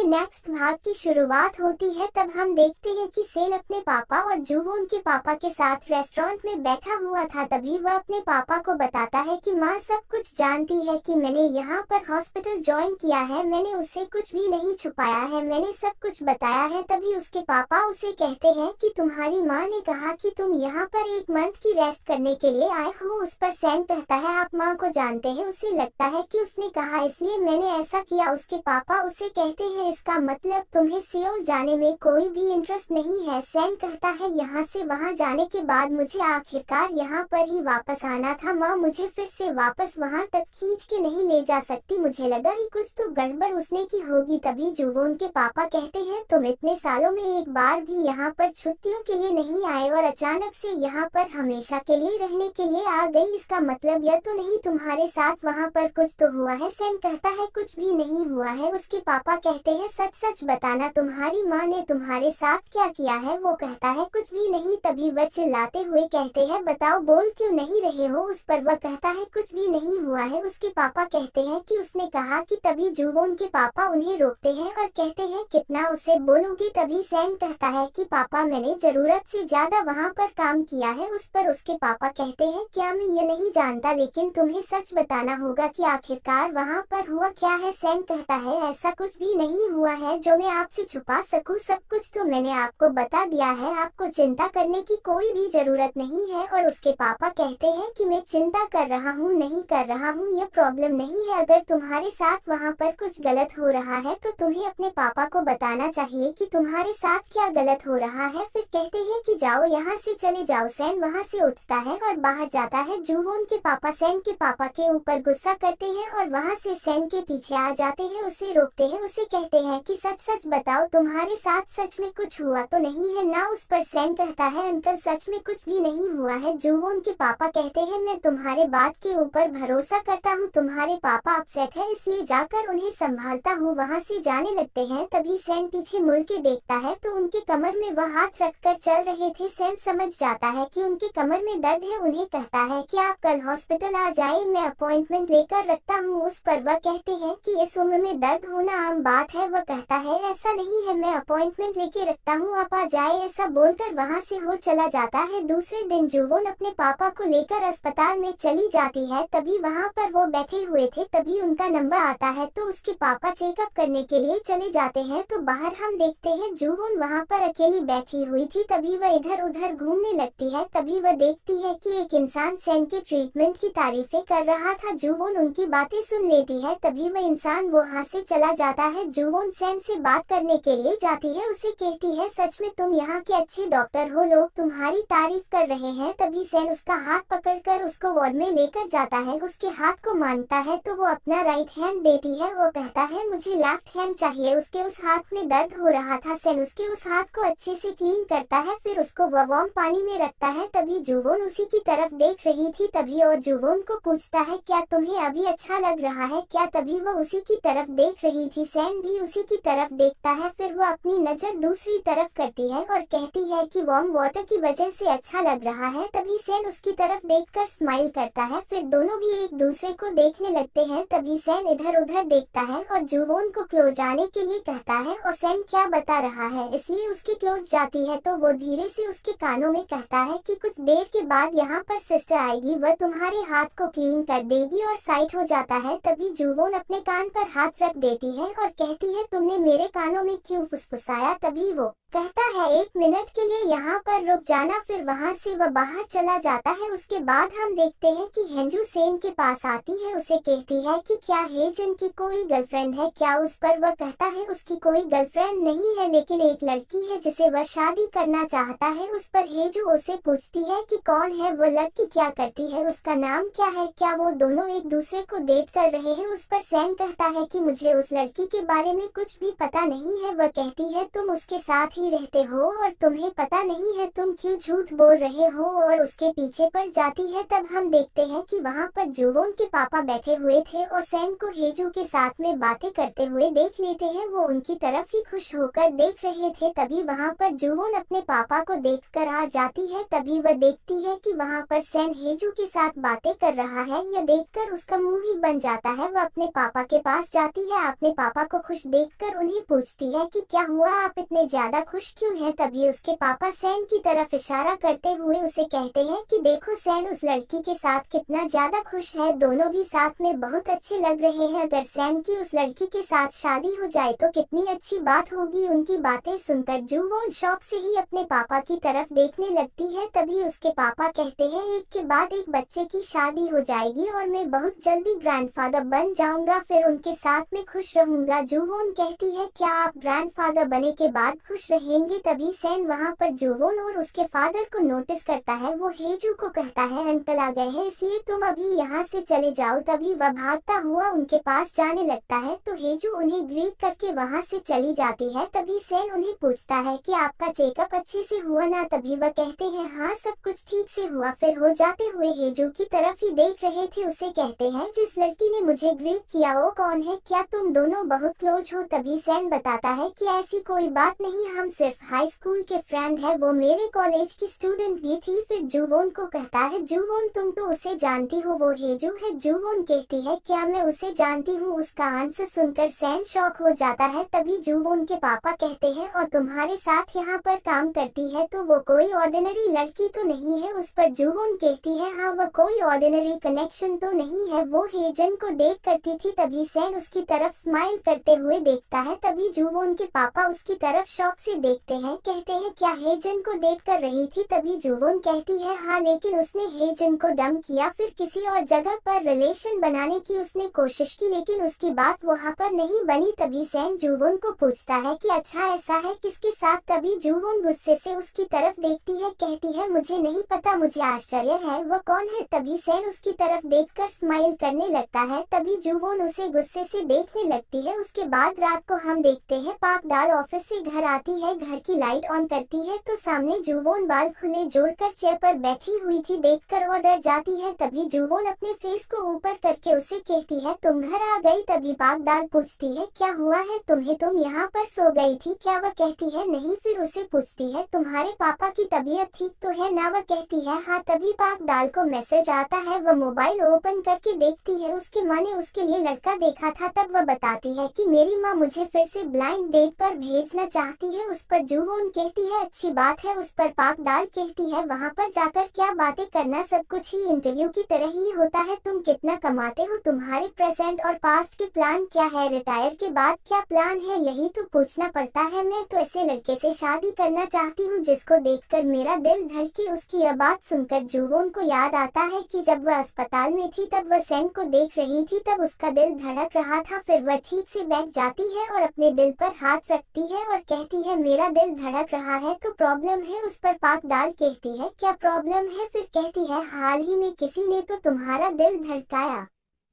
Next भाग की शुरुआत होती है। तब हम देखते हैं कि सेन अपने पापा और जूवोन के पापा के साथ रेस्टोरेंट में बैठा हुआ था। तभी वह अपने पापा को बताता है कि माँ सब कुछ जानती है कि मैंने यहाँ पर हॉस्पिटल ज्वाइन किया है, मैंने उससे कुछ भी नहीं छुपाया है, मैंने सब कुछ बताया है। तभी उसके पापा उसे कहते हैं कि तुम्हारी माँ ने कहा कि तुम यहाँ पर एक मंथ की रेस्ट करने के लिए आए हो। उस पर सेन कहता है आप माँ को जानते हैं, उसे लगता है कि उसने कहा इसलिए मैंने ऐसा किया। उसके पापा उसे कहते हैं इसका मतलब तुम्हें सियोल जाने में कोई भी इंटरेस्ट नहीं है। सेन कहता है यहाँ से वहाँ जाने के बाद मुझे आखिरकार यहाँ पर ही वापस आना था, माँ मुझे फिर से वापस वहाँ तक खींच के नहीं ले जा सकती, मुझे लगा ही कुछ तो गड़बड़ उसने की होगी। तभी जूवोन के पापा कहते हैं तुम इतने सालों में एक बार भी यहाँ पर छुट्टियों के लिए नहीं आए और अचानक से यहाँ पर हमेशा के लिए रहने के लिए आ गई, इसका मतलब यह तो नहीं तुम्हारे साथ वहाँ पर कुछ तो हुआ है। सेन कहता है कुछ भी नहीं हुआ है। उसके पापा कहते हैं सच सच बताना तुम्हारी माँ ने तुम्हारे साथ क्या किया है। वो कहता है कुछ भी नहीं। तभी वह चिल्लाते हुए कहते हैं बताओ बोल क्यों नहीं रहे हो। उस पर वह कहता है कुछ भी नहीं हुआ है। उसके पापा कहते हैं कि उसने कहा कि तभी जूवोन के पापा उन्हें रोकते हैं और कहते हैं कितना उसे बोलोगे। तभी सैन कहता है कि पापा मैंने जरूरत से ज्यादा वहाँ पर काम किया है। उस पर उसके पापा कहते हैं क्या मैं ये नहीं जानता, लेकिन तुम्हें सच बताना होगा कि आखिरकार वहाँ पर हुआ क्या है। सैन कहता है ऐसा कुछ भी नहीं हुआ है जो मैं आपसे छुपा सकूं, सब कुछ तो मैंने आपको बता दिया है, आपको चिंता करने की कोई भी जरूरत नहीं है। और उसके पापा कहते हैं कि मैं चिंता कर रहा हूँ नहीं कर रहा हूँ, यह प्रॉब्लम नहीं है। अगर तुम्हारे साथ वहाँ पर कुछ गलत हो रहा है तो तुम्हें अपने पापा को बताना चाहिए कि तुम्हारे साथ क्या गलत हो रहा है। फिर कहते हैं कि जाओ यहाँ से चले जाओ। सैन वहाँ से उठता है और बाहर जाता है। जूवोन के पापा सैन के पापा के ऊपर गुस्सा करते हैं और वहाँ से सैन के पीछे आ जाते हैं, उसे रोकते हैं, उसे कहते हैं कि सच सच बताओ तुम्हारे साथ सच में कुछ हुआ तो नहीं है ना। उस पर सैन कहता है अंकल सच में कुछ भी नहीं हुआ है। जूवोन के पापा कहते हैं मैं तुम्हारे बात के ऊपर भरोसा करता हूँ, तुम्हारे पापा अपसेट है इसलिए जाकर उन्हें संभालता हूँ। वहाँ से जाने लगते हैं। तभी सैन पीछे मुड़ के देखता है तो उनके कमर में वह हाथ रखकर चल रहे थे। सैन समझ जाता है कि उनके कमर में दर्द है, उन्हें कहता है कि आप कल हॉस्पिटल आ जाए, मैं अपॉइंटमेंट लेकर रखता हूँ। उस पर वह कहते हैं कि इस उम्र में दर्द होना आम बात है। वह कहता है ऐसा नहीं है, मैं अपॉइंटमेंट लेके रखता हूँ, आप आ जाए। ऐसा बोलकर वहाँ से हो चला जाता है। दूसरे दिन जूवोन अपने पापा को लेकर अस्पताल में चली जाती है। तभी वहाँ पर वो बैठे हुए थे, तभी उनका नंबर आता है तो उसके पापा चेकअप करने के लिए चले जाते हैं। तो बाहर हम देखते हैं जूवोन वहाँ पर अकेली बैठी हुई थी। तभी वह इधर उधर घूमने लगती है। तभी वह देखती है कि एक इंसान सैन के ट्रीटमेंट की तारीफें कर रहा था। जूवोन उनकी बातें सुन लेती है। तभी वह इंसान वहाँ से चला जाता है। जूवोन सैन से बात करने के लिए जाती है, उसे कहती है सच में तुम यहाँ के अच्छे डॉक्टर हो, लोग तुम्हारी तारीफ कर रहे हैं। तभी सैन उसका हाथ पकड़कर उसको वार्ड में लेकर जाता है, उसके हाथ को मानता है तो वो अपना राइट हैंड देती है। वो कहता है मुझे लेफ्ट हैंड चाहिए। उसके उस हाथ में दर्द हो रहा था। सैन उसके उस हाथ को अच्छे से क्लीन करता है, फिर उसको वो वार्म पानी में रखता है। तभी जूवोन उसी की तरफ देख रही थी। तभी और जूवोन को पूछता है क्या तुम्हें अभी अच्छा लग रहा है क्या। तभी वो उसी की तरफ देख रही थी। सैन भी उसी की तरफ देखता है, फिर वो अपनी नजर दूसरी तरफ करती है और कहती है कि वार्म वाटर की वजह से अच्छा लग रहा है। तभी सैन उसकी तरफ देखकर स्माइल करता है, फिर दोनों भी एक दूसरे को देखने लगते हैं। तभी सैन इधर उधर देखता है और जूवोन को क्लोज आने के लिए कहता है और सैन क्या बता रहा है इसलिए उसके क्लोज जाती है। तो वो धीरे से उसके कानों में कहता है कि कुछ देर के बाद यहाँ पर सिस्टर आएगी, वह तुम्हारे हाथ को क्लीन कर देगी और साइट हो जाता है। तभी जूवोन अपने कान पर हाथ रख देती है और कहती है तुमने मेरे कानों में क्यों फुसफुसाया। तभी वो कहता है 1 मिनट के लिए यहाँ पर रुक जाना। फिर वहाँ से वह बाहर चला जाता है। उसके बाद हम देखते हैं कि हेंजू सेन के पास आती है, उसे कहती है कि क्या हेजन की कोई गर्लफ्रेंड है क्या। उस पर वह कहता है उसकी कोई गर्लफ्रेंड नहीं है, लेकिन एक लड़की है जिसे वह शादी करना चाहता है। उस पर हेजू उसे पूछती है कि कौन है वो लड़की, क्या करती है, उसका नाम क्या है, क्या वो दोनों एक दूसरे को डेट कर रहे हैं। उस पर सैन कहता है कि मुझे उस लड़की के बारे में कुछ भी पता नहीं है। वह कहती है तुम उसके साथ ही रहते हो और तुम्हें पता नहीं है तुम क्यों झूठ बोल रहे हो, और उसके पीछे पड़ जाती है। तब हम देखते हैं कि वहाँ पर जूवोन के पापा बैठे हुए थे और सैन को हेजू के साथ में बातें करते हुए देख लेते हैं। वो उनकी तरफ ही खुश होकर देख रहे थे। तभी वहाँ पर जूवोन अपने पापा को देखकर आ जाती है। तभी वह देखती है कि वहाँ पर सैन हेजू के साथ बातें कर रहा है। यह देखकर उसका मुंह ही बन जाता है। वह अपने पापा के पास जाती है, अपने पापा को खुश देखकर उन्हें पूछती है कि क्या हुआ, आप इतने ज्यादा खुश क्यों हैं। तभी उसके पापा सैन की तरफ इशारा करते हुए उसे कहते हैं कि देखो सैन उस लड़की के साथ कितना ज्यादा खुश है, दोनों भी साथ में बहुत अच्छे लग रहे हैं। अगर सैन की उस लड़की के साथ शादी हो जाए तो कितनी अच्छी बात होगी। उनकी बातें सुनकर जूवोन शौक से ही अपने पापा की तरफ देखने लगती है। तभी उसके पापा कहते हैं एक के बाद एक बच्चे की शादी हो जाएगी और मैं बहुत जल्दी ग्रैंडफादर बन जाऊंगा, फिर उनके साथ में खुश रहूंगा। जूवोन कहती है क्या आप ग्रैंडफादर बने के बाद खुश रहेंगे। तभी सैन वहाँ पर जूवोन और उसके फादर को नोटिस करता है। वो हेजू को कहता है अंकल आ गए हैं इसलिए तुम अभी यहाँ से चले जाओ। तभी वह भागता हुआ उनके पास जाने लगता है तो हेजू उन्हें ग्रीट करके वहाँ से चली जाती है। तभी सैन उन्हें पूछता है कि आपका चेकअप अच्छे से हुआ ना। तभी वह कहते हैं हाँ सब कुछ ठीक से हुआ। फिर हो जाते हुए हेजू की तरफ ही देख रहे थे उसे कहते हैं जिस लड़की ने मुझे ग्रीट किया वो कौन है, क्या तुम दोनों बहुत क्लोज हो। तभी सैन बताता है कि ऐसी कोई बात नहीं, हम सिर्फ हाई स्कूल के फ्रेंड है, वो मेरे कॉलेज की स्टूडेंट भी थी। फिर जूवोन को कहता है जूवोन तुम तो उसे जानती हो, वो हेजू है। जूवोन कहती है क्या मैं उसे जानती हूँ। उसका आंसर सुनकर सैन शॉक हो जाता है। तभी जूवोन के पापा कहते हैं और तुम्हारे साथ यहाँ पर काम करती है तो वो कोई ऑर्डिनरी लड़की तो नहीं है। उस पर जूवोन कहती है हाँ वो कोई ऑर्डिनरी कनेक्शन तो नहीं है, वो हेजन को डेट करती थी। तभी सैन उसकी तरफ स्माइल करते हुए देखता है। तभी जूवोन के पापा उसकी तरफ शौक से देखते हैं, कहते हैं क्या हेजन को डेट कर रही थी। तभी जूवोन कहती है हाँ लेकिन उसने हेजन को डंप किया, फिर किसी और जगह पर रिलेशन बनाने की उसने कोशिश की लेकिन उसकी बात वहाँ पर नहीं बनी। तभी सैन जूवोन को पूछता है कि अच्छा ऐसा है किसके साथ। तभी जूवोन गुस्से से उसकी तरफ देखती है, कहती है मुझे नहीं पता, मुझे आश्चर्य है वो कौन है। तभी सैन उसकी तरफ देखकर स्माइल करने लगता है। तभी जूवोन उसे गुस्से से देखने लगती है। उसके बाद रात को हम देखते हैं पाक दाल ऑफिस से घर आती है, घर की लाइट ऑन करती है तो सामने जूवोन बाल खुले जोड़कर चेयर पर बैठी हुई थी, देखकर वो डर जाती है। तभी जूवोन अपने फेस को ऊपर करके उसे कहती है तुम घर आ गई। तभी पाक दाल पूछती है क्या हुआ है तुम्हें, तुम यहाँ पर सो गई थी क्या। वह कहती है नहीं। फिर उसे पूछती है तुम्हारे पापा की तबीयत ठीक तो है ना। वह कहती है हाँ। तभी पाक दाल को मैसेज आता है, वह मोबाइल ओपन करके देखती है उसकी माँ ने उसके लिए लड़का देखा था। तब वह बताती है कि मेरी माँ मुझे फिर से ब्लाइंड डेट पर भेजना चाहती है। उस पर जूवोन कहती है अच्छी बात है। उस पर पाक दाल कहती है वहाँ पर जाकर क्या बातें करना, सब कुछ ही इंटरव्यू की तरह ही होता है। तुम कितना कमाते हो, तुम्हारे प्रेजेंट और पास्ट के प्लान क्या है, रिटायर के बाद क्या प्लान है, यही तो पूछना पड़ता है। मैं तो ऐसे लड़के से शादी करना चाहती हूँ जिसको देखकर मेरा दिल धड़के। उसकी यह बात सुनकर जूवोन को याद आता है कि जब वह अस्पताल में थी तब वह सैन को देख रही थी, तब उसका दिल धड़क रहा था। फिर वह ठीक से बैठ जाती है और अपने दिल पर हाथ रखती है और कहती है मेरा दिल धड़क रहा है तो प्रॉब्लम है। उस पर पाक दाल कहती है क्या प्रॉब्लम है। फिर कहती है हाल ही में किसी ने तो तुम्हारा दिल धड़काया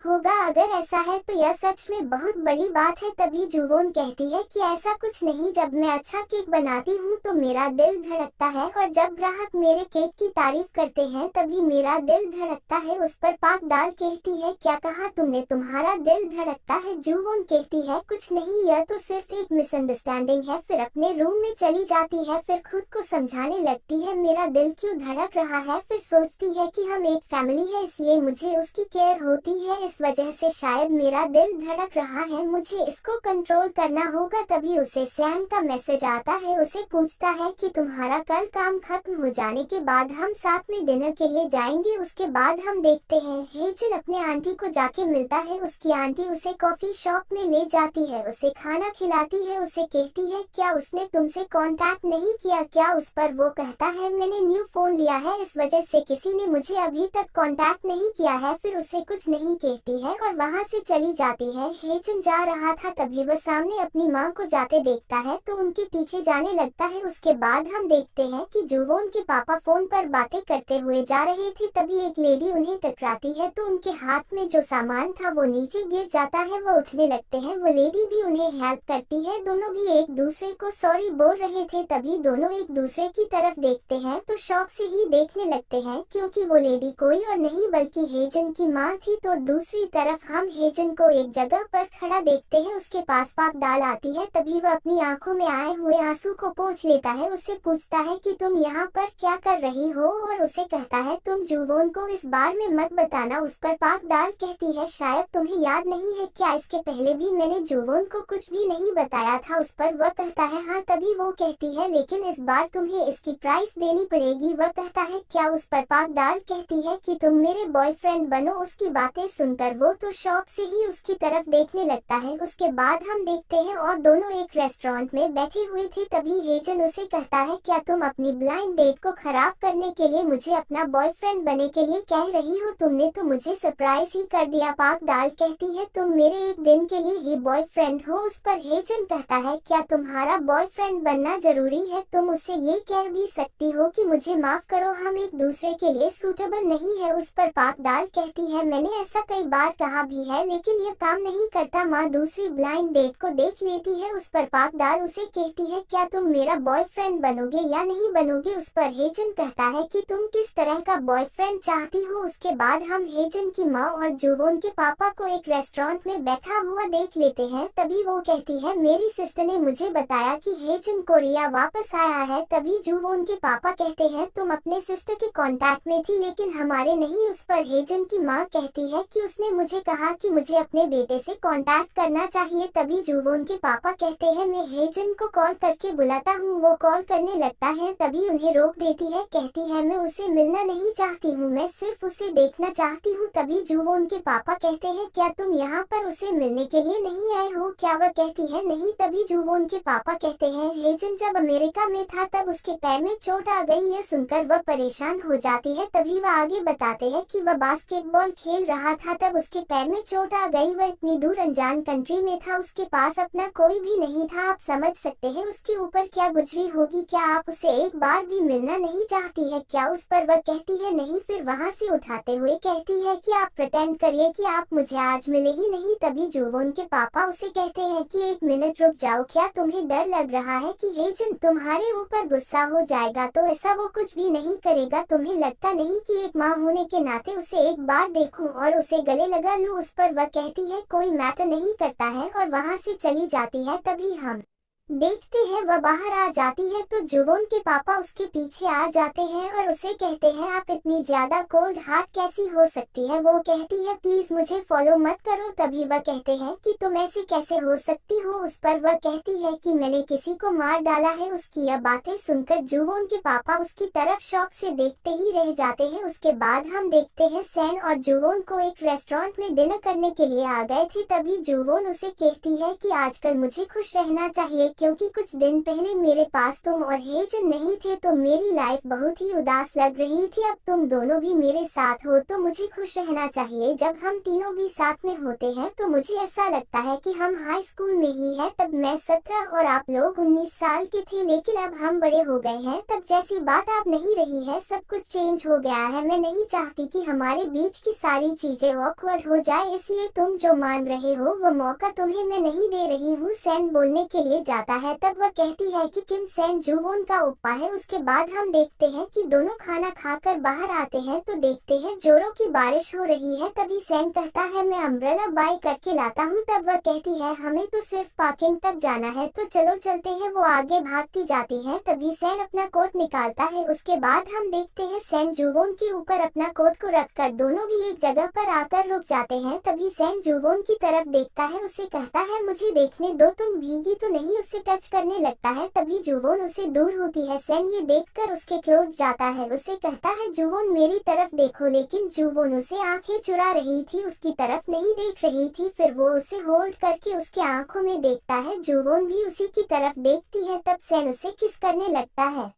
होगा, अगर ऐसा है तो यह सच में बहुत बड़ी बात है। तभी जूवोन कहती है कि ऐसा कुछ नहीं, जब मैं अच्छा केक बनाती हूँ तो मेरा दिल धड़कता है और जब ग्राहक मेरे केक की तारीफ करते हैं तभी मेरा दिल धड़कता है। उस पर पाक दाल कहती है क्या कहा तुमने, तुम्हारा दिल धड़कता है। जूवोन कहती है कुछ नहीं, यह तो सिर्फ एक मिसअंडरस्टैंडिंग है। फिर अपने रूम में चली जाती है, फिर खुद को समझाने लगती है मेरा दिल क्यों धड़क रहा है। फिर सोचती है कि हम एक फैमिली है इसलिए मुझे उसकी केयर होती है, इस वजह से शायद मेरा दिल धड़क रहा है, मुझे इसको कंट्रोल करना होगा। तभी उसे सैन का मैसेज आता है, उसे पूछता है कि तुम्हारा कल काम खत्म हो जाने के बाद हम साथ में डिनर के लिए जाएंगे। उसके बाद हम देखते हैं हेजन अपने आंटी को जाके मिलता है। उसकी आंटी उसे कॉफी शॉप में ले जाती है, उसे खाना खिलाती है, उसे कहती है क्या उसने तुमसे कांटेक्ट नहीं किया क्या। उस पर वो कहता है मैंने न्यू फोन लिया है, इस वजह से किसी ने मुझे अभी तक कांटेक्ट नहीं किया है। फिर उसे कुछ नहीं कहती है और वहाँ से चली जाती है। हेजन जा रहा था तभी वह सामने अपनी माँ को जाते देखता है तो उनके पीछे जाने लगता है। उसके बाद हम देखते हैं कि जूवोन के पापा फोन पर बातें करते हुए जा रहे थे, तभी एक लेडी उन्हें टकराती है तो उनके हाथ में जो सामान था वो नीचे गिर जाता है, वो उठने लगते हैं। वो लेडी भी उन्हें हेल्प करती है, दोनों भी एक दूसरे को सॉरी बोल रहे थे। तभी दोनों एक दूसरे की तरफ देखते हैं तो शौक से ही देखने लगते हैं क्योंकि वो लेडी कोई और नहीं बल्कि हेजन की माँ थी। तो दूसरी दूसरी तरफ हम हेजन को एक जगह पर खड़ा देखते हैं। उसके पास पाक दाल आती है। तभी वह अपनी आंखों में आए हुए आंसू को पोंछ लेता है। उससे पूछता है कि तुम यहाँ पर क्या कर रही हो, और उसे कहता है तुम जुवोन को इस बार में मत बताना। उस पर पाक दाल कहती है शायद तुम्हें याद नहीं है क्या, इसके पहले भी मैंने जुवोन को कुछ भी नहीं बताया था। उस पर वह कहता है हाँ। तभी वो कहती है लेकिन इस बार तुम्हें इसकी प्राइस देनी पड़ेगी। वह कहता है क्या। उस पर पाक दाल कहती है कि तुम मेरे बॉयफ्रेंड बनो। उसकी बातें सुनकर वो तो शौक से ही उसकी तरफ देखने लगता है। उसके बाद हम देखते हैं और दोनों एक रेस्टोरेंट में बैठे हुए थे। तभी हेजन उसे कहता है क्या तुम अपनी ब्लाइंड डेट को खराब करने के लिए मुझे अपना बॉयफ्रेंड बनने के लिए कह रही हो, तुमने तो मुझे सरप्राइज ही कर दिया। पाक दाल कहती है तुम मेरे एक दिन के लिए ही बॉयफ्रेंड हो। उस पर हेजन कहता है क्या तुम्हारा बॉयफ्रेंड बनना जरूरी है, तुम उसे ये कह भी सकती हो कि मुझे माफ करो, हम एक दूसरे के लिए सूटेबल नहीं है। उस पर पाक दाल कहती है मैंने ऐसा कई बार कहा भी है लेकिन ये काम नहीं करता। माँ दूसरी ब्लाइंड डेट को देख लेती है। उस पर पाक दाल उसे कहती है क्या तुम मेरा बॉयफ्रेंड बनोगे या नहीं बनोगे। उस पर हेजन कहता है कि तुम किस तरह का बॉयफ्रेंड चाहती हो। उसके बाद हम हेजन की माँ और जुवोन के पापा को एक रेस्टोरेंट में बैठा हुआ देख लेते हैं। तभी वो कहती है मेरी सिस्टर ने मुझे बताया कि हेजन कोरिया वापस आया है। तभी जुवोन के पापा कहते हैं तुम अपने सिस्टर के कांटेक्ट में थी लेकिन हमारे नहीं। उस पर हेजन की माँ कहती है कि उसने मुझे कहा कि मुझे अपने बेटे से कांटेक्ट करना चाहिए। तभी जुवोन के पापा कहते हैं मैं हेजन को कॉल करके बुलाता हूँ। वो कॉल करने लगता है। तभी उन्हें रोक देती है, कहती है मैं उसे मिलना नहीं चाहती हूँ, मैं सिर्फ उसे देखना चाहती हूँ। तभी जुवोन के पापा कहते हैं क्या तुम यहाँ पर उसे मिलने के लिए नहीं आए हो क्या। वह कहती है नहीं। तभी जुवोन के पापा कहते हैं हेजन जब अमेरिका में था तब उसके पैर में चोट आ गई। यह सुनकर वह परेशान हो जाती है। तभी वह आगे बताते हैं कि वह बास्केटबॉल खेल रहा था तब उसके पैर में चोट आ गई। वह इतनी दूर अनजान कंट्री में था, उसके पास अपना कोई भी नहीं था। आप समझ सकते हैं उसके ऊपर क्या गुजरी होगी। क्या आप उसे एक बार भी मिलना नहीं चाहती है क्या। उस पर वह कहती है नहीं। फिर वहाँ से उठाते हुए कहती है कि आप प्रिटेंड करिए कि आप मुझे आज मिले ही नहीं। तभी जुवोन के पापा उसे कहते हैं कि एक मिनट रुक जाओ, क्या तुम्हें डर लग रहा है कि हेजन तुम्हारे ऊपर गुस्सा हो जाएगा। तो ऐसा वो कुछ भी नहीं करेगा। तुम्हें लगता नहीं कि एक माँ होने के नाते उसे एक बार देखूं और उसे गले लगा लूं। उस पर वह कहती है कोई मैटर नहीं करता है और वहाँ से चली जाती है। तभी हम देखते हैं वह बाहर आ जाती है तो जुवोन के पापा उसके पीछे आ जाते हैं और उसे कहते हैं आप इतनी ज्यादा कोल्ड हार्ट कैसी हो सकती है। वो कहती है प्लीज मुझे फॉलो मत करो। तभी वह कहते हैं कि तुम ऐसे कैसे हो सकती हो। उस पर वह कहती है कि मैंने किसी को मार डाला है। उसकी यह बातें सुनकर जुवोन के पापा उसकी तरफ शौक से देखते ही रह जाते हैं। उसके बाद हम देखते हैं सैन और जुवोन को एक रेस्टोरेंट में डिनर करने के लिए आ गए थे। तभी जुवोन उसे कहती है कि आजकल मुझे खुश रहना चाहिए क्योंकि कुछ दिन पहले मेरे पास तुम और हेजन नहीं थे तो मेरी लाइफ बहुत ही उदास लग रही थी। अब तुम दोनों भी मेरे साथ हो तो मुझे खुश रहना चाहिए। जब हम तीनों भी साथ में होते हैं तो मुझे ऐसा लगता है कि हम हाई स्कूल में ही है। तब मैं 17 और आप लोग 19 साल के थे लेकिन अब हम बड़े हो गए हैं। तब जैसी बात अब नहीं रही है, सब कुछ चेंज हो गया है। मैं नहीं चाहती कि हमारे बीच की सारी चीजें ऑकवर्ड हो जाए, इसलिए तुम जो मान रहे हो वो मौका तुम्हें मैं नहीं दे रही हूँ। सैन बोलने के लिए जाता है। तब वह कहती है कि किम सैन जुवोन का ओप्पा है। उसके बाद हम देखते हैं कि दोनों खाना खाकर बाहर आते हैं तो देखते हैं जोरों की बारिश हो रही है। तभी सैन कहता है मैं अम्ब्रेला बाय करके लाता हूँ। तब वह कहती है हमें तो सिर्फ पार्किंग तक जाना है तो चलो चलते हैं। वो आगे भागती जाती है। तभी सैन अपना कोट निकालता है। उसके बाद हम देखते हैं सैन जुवोन के ऊपर अपना कोट को रखकर दोनों भी एक जगह पर आकर रुक जाते हैं। तभी सैन जुवोन की तरफ देखता है, उसे कहता है मुझे देखने दो, तुम भीगी तो नहीं। उसे टच करने लगता है। तभी जुवोन उसे दूर होती है। सैन ये देखकर उसके क्लोज जाता है। उसे कहता है जुवोन मेरी तरफ देखो, लेकिन जुवोन उसे आंखें चुरा रही थी, उसकी तरफ नहीं देख रही थी। फिर वो उसे होल्ड करके उसके आंखों में देखता है। जुवोन भी उसी की तरफ देखती है। तब सैन उसे किस करने लगता है।